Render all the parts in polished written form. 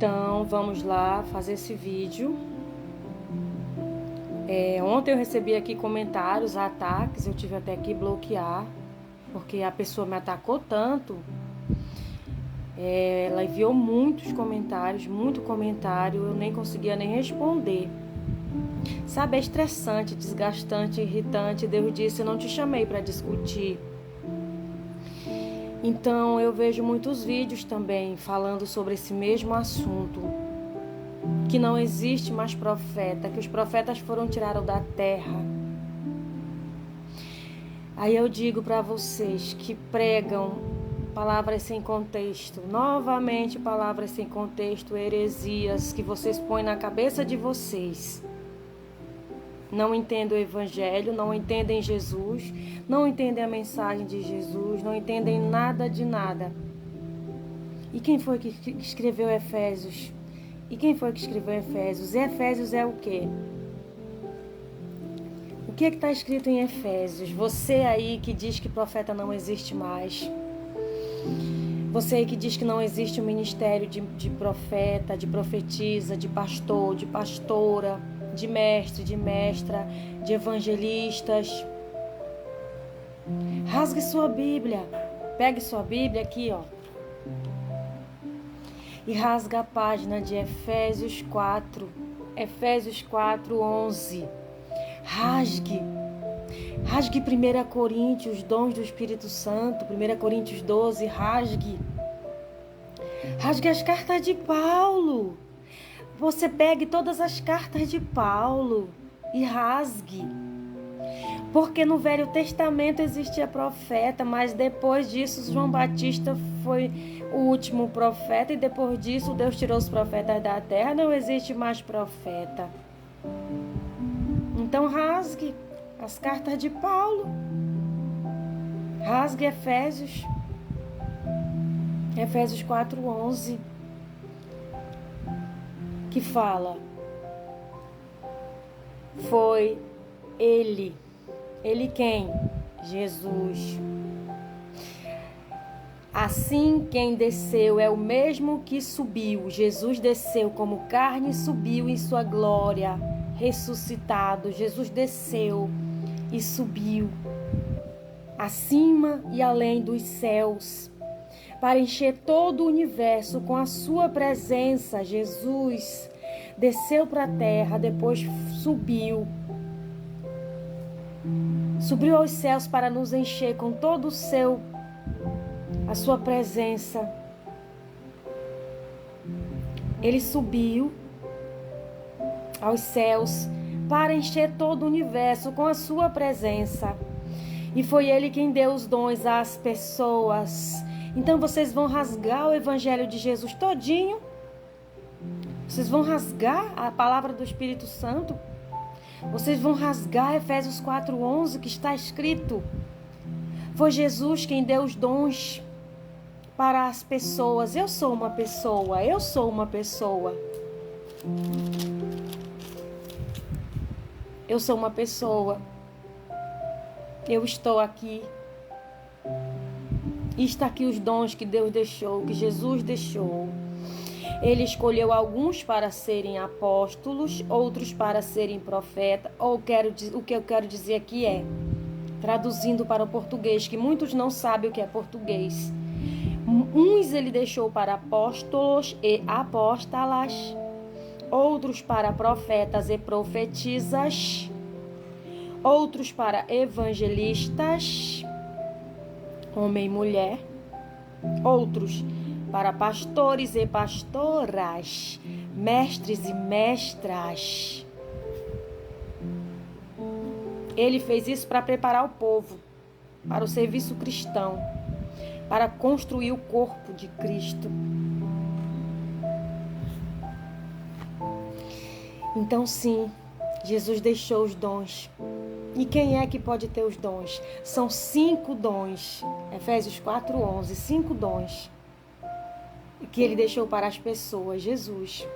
Então, vamos lá fazer esse vídeo. Ontem eu recebi aqui comentários, ataques, eu tive até que bloquear, porque a pessoa me atacou tanto. Ela enviou muitos comentários, muito comentário, eu nem conseguia nem responder. Sabe, é estressante, desgastante, irritante. Deus disse, eu não te chamei para discutir. Então, eu vejo muitos vídeos também falando sobre esse mesmo assunto. Que não existe mais profeta, que os profetas foram tirados da terra. Aí eu digo para vocês que pregam palavras sem contexto, novamente palavras sem contexto, heresias que vocês põem na cabeça de vocês. Não entendem o Evangelho, não entendem Jesus, não entendem a mensagem de Jesus, não entendem nada de nada. E quem foi que escreveu Efésios? E quem foi que escreveu Efésios? E Efésios é o quê? O que está escrito em Efésios? Você aí que diz que profeta não existe mais. Você aí que diz que não existe um ministério de profeta, de profetisa, de pastor, de pastora, de mestre, de mestra, de evangelistas. Rasgue sua Bíblia. Pegue sua Bíblia aqui, ó. E rasga a página de Efésios 4. Efésios 4, 11. Rasgue. Rasgue 1 Coríntios, dons do Espírito Santo. 1 Coríntios 12, rasgue. Rasgue as cartas de Paulo. Você pegue todas as cartas de Paulo e rasgue. Porque no Velho Testamento existia profeta, mas depois disso João Batista foi o último profeta e depois disso Deus tirou os profetas da terra, não existe mais profeta. Então rasgue as cartas de Paulo. Rasgue Efésios. Efésios 4:11. Que fala, foi Ele. Ele quem? Jesus. Assim quem desceu é o mesmo que subiu. Jesus desceu como carne e subiu em sua glória, ressuscitado. Jesus desceu e subiu acima e além dos céus, para encher todo o universo com a sua presença. Jesus desceu para a terra, depois subiu aos céus para nos encher com todo a sua presença. Ele subiu aos céus para encher todo o universo com a sua presença. E foi Ele quem deu os dons às pessoas. Então vocês vão rasgar o Evangelho de Jesus todinho. Vocês vão rasgar a palavra do Espírito Santo. Vocês vão rasgar Efésios 4:11 que está escrito. Foi Jesus quem deu os dons para as pessoas. Eu sou uma pessoa. Eu sou uma pessoa. Eu sou uma pessoa. Eu estou aqui. E está aqui os dons que Deus deixou, que Jesus deixou. Ele escolheu alguns para serem apóstolos, outros para serem profetas. O que eu quero dizer aqui é, traduzindo para o português, que muitos não sabem o que é português. Uns ele deixou para apóstolos e apóstolas, outros para profetas e profetisas, outros para evangelistas, homem e mulher, outros para pastores e pastoras, mestres e mestras. Ele fez isso para preparar o povo para o serviço cristão, para construir o corpo de Cristo. Então sim, Jesus deixou os dons. E quem é que pode ter os dons? São 5 dons. Efésios 4:11, 5 dons que ele deixou para as pessoas. Jesus.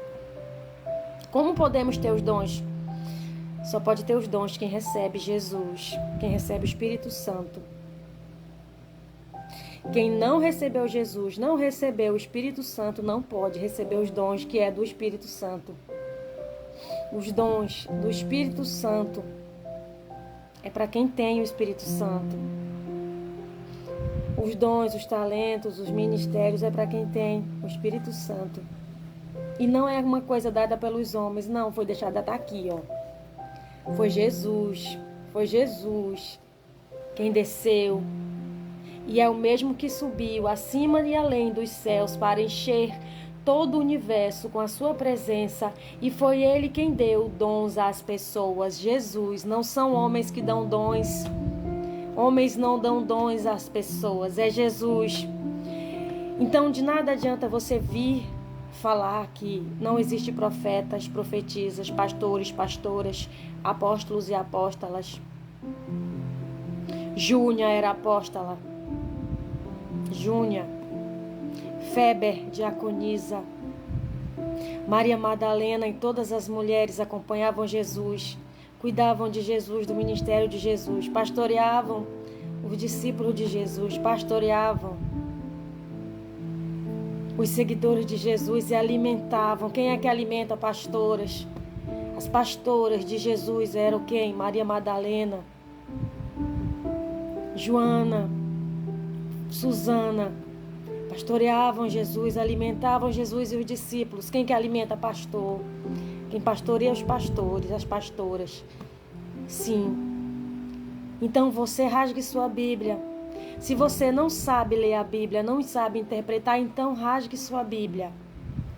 Como podemos ter os dons? Só pode ter os dons quem recebe Jesus, quem recebe o Espírito Santo. Quem não recebeu Jesus, não recebeu o Espírito Santo, não pode receber os dons que é do Espírito Santo. Os dons do Espírito Santo é para quem tem o Espírito Santo. Os dons, os talentos, os ministérios é para quem tem o Espírito Santo. E não é uma coisa dada pelos homens, não, foi deixada aqui, ó. Foi Jesus quem desceu. E é o mesmo que subiu acima e além dos céus para encher todo o universo com a sua presença. E foi Ele quem deu dons às pessoas. Jesus, não são homens que dão dons. Homens não dão dons às pessoas, é Jesus. Então de nada adianta você vir falar que não existe profetas, profetisas, pastores, pastoras, apóstolos e apóstolas. Júnia era apóstola. Júnia. Féber, diaconisa. Maria Madalena e todas as mulheres acompanhavam Jesus, cuidavam de Jesus, do ministério de Jesus, pastoreavam os discípulos de Jesus, pastoreavam os seguidores de Jesus e alimentavam. Quem é que alimenta? Pastoras. As pastoras de Jesus eram quem? Maria Madalena, Joana, Susana. Pastoreavam Jesus, alimentavam Jesus e os discípulos. Quem que alimenta? Pastor. Quem pastoreia os pastores, as pastoras. Sim. Então você rasgue sua Bíblia. Se você não sabe ler a Bíblia, não sabe interpretar, então rasgue sua Bíblia.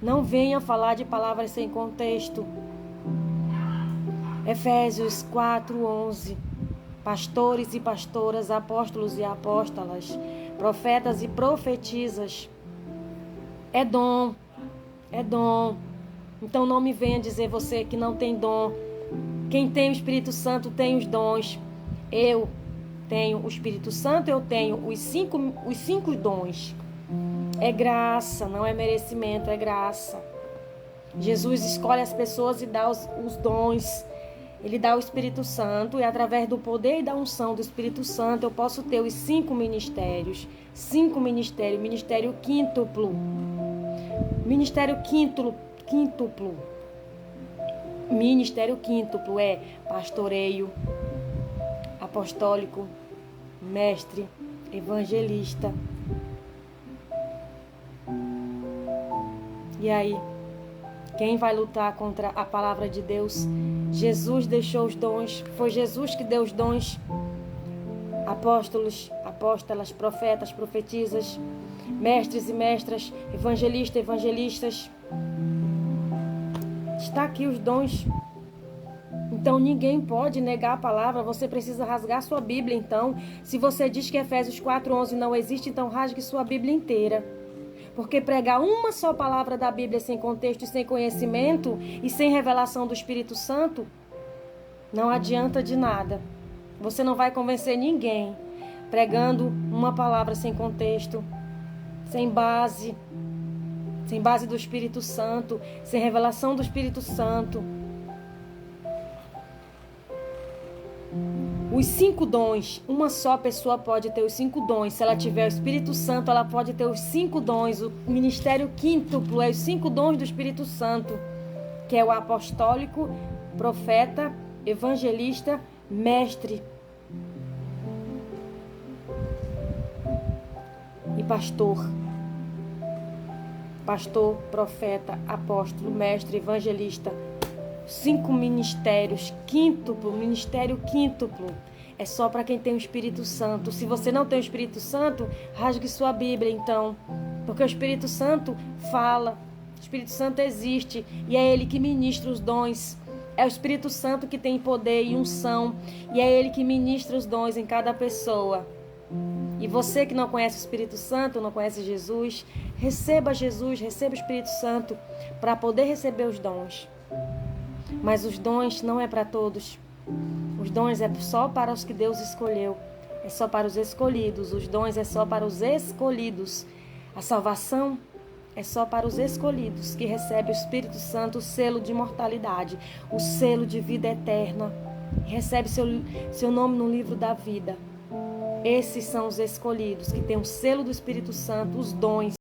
Não venha falar de palavras sem contexto. Efésios 4:11. Pastores e pastoras, apóstolos e apóstolas, profetas e profetisas. É dom. É dom. Então não me venha dizer você que não tem dom. Quem tem o Espírito Santo tem os dons. Eu tenho o Espírito Santo, eu tenho os cinco dons. É graça, não é merecimento, é graça. Jesus escolhe as pessoas e dá os dons. Ele dá o Espírito Santo e através do poder e da unção do Espírito Santo eu posso ter os 5 ministérios. 5 ministérios. Ministério quíntuplo. Ministério quíntuplo. Ministério quíntuplo é pastoreio, apostólico, mestre, evangelista. E aí, quem vai lutar contra a palavra de Deus? Jesus deixou os dons, foi Jesus que deu os dons. Apóstolos, apóstolas, profetas, profetisas, mestres e mestras, evangelistas, evangelistas. Está aqui os dons. Então ninguém pode negar a palavra, você precisa rasgar sua Bíblia então. Se você diz que Efésios 4:11 não existe, então rasgue sua Bíblia inteira. Porque pregar uma só palavra da Bíblia sem contexto e sem conhecimento e sem revelação do Espírito Santo não adianta de nada. Você não vai convencer ninguém pregando uma palavra sem contexto, sem base do Espírito Santo, sem revelação do Espírito Santo. Os 5 dons, uma só pessoa pode ter os 5 dons. Se ela tiver o Espírito Santo, ela pode ter os 5 dons. O ministério quíntuplo é os 5 dons do Espírito Santo, que é o apostólico, profeta, evangelista, mestre e pastor. Pastor, profeta, apóstolo, mestre, evangelista. 5 ministérios, quíntuplo, ministério quíntuplo. É só para quem tem o Espírito Santo. Se você não tem o Espírito Santo, rasgue sua Bíblia então. Porque o Espírito Santo fala, o Espírito Santo existe e é Ele que ministra os dons. É o Espírito Santo que tem poder e unção e é Ele que ministra os dons em cada pessoa. E você que não conhece o Espírito Santo, não conhece Jesus, receba Jesus, receba o Espírito Santo para poder receber os dons. Mas os dons não é para todos. Os dons é só para os que Deus escolheu. É só para os escolhidos. Os dons é só para os escolhidos. A salvação é só para os escolhidos que recebem o Espírito Santo, o selo de imortalidade, o selo de vida eterna. Recebe seu nome no livro da vida. Esses são os escolhidos, que têm o selo do Espírito Santo, os dons.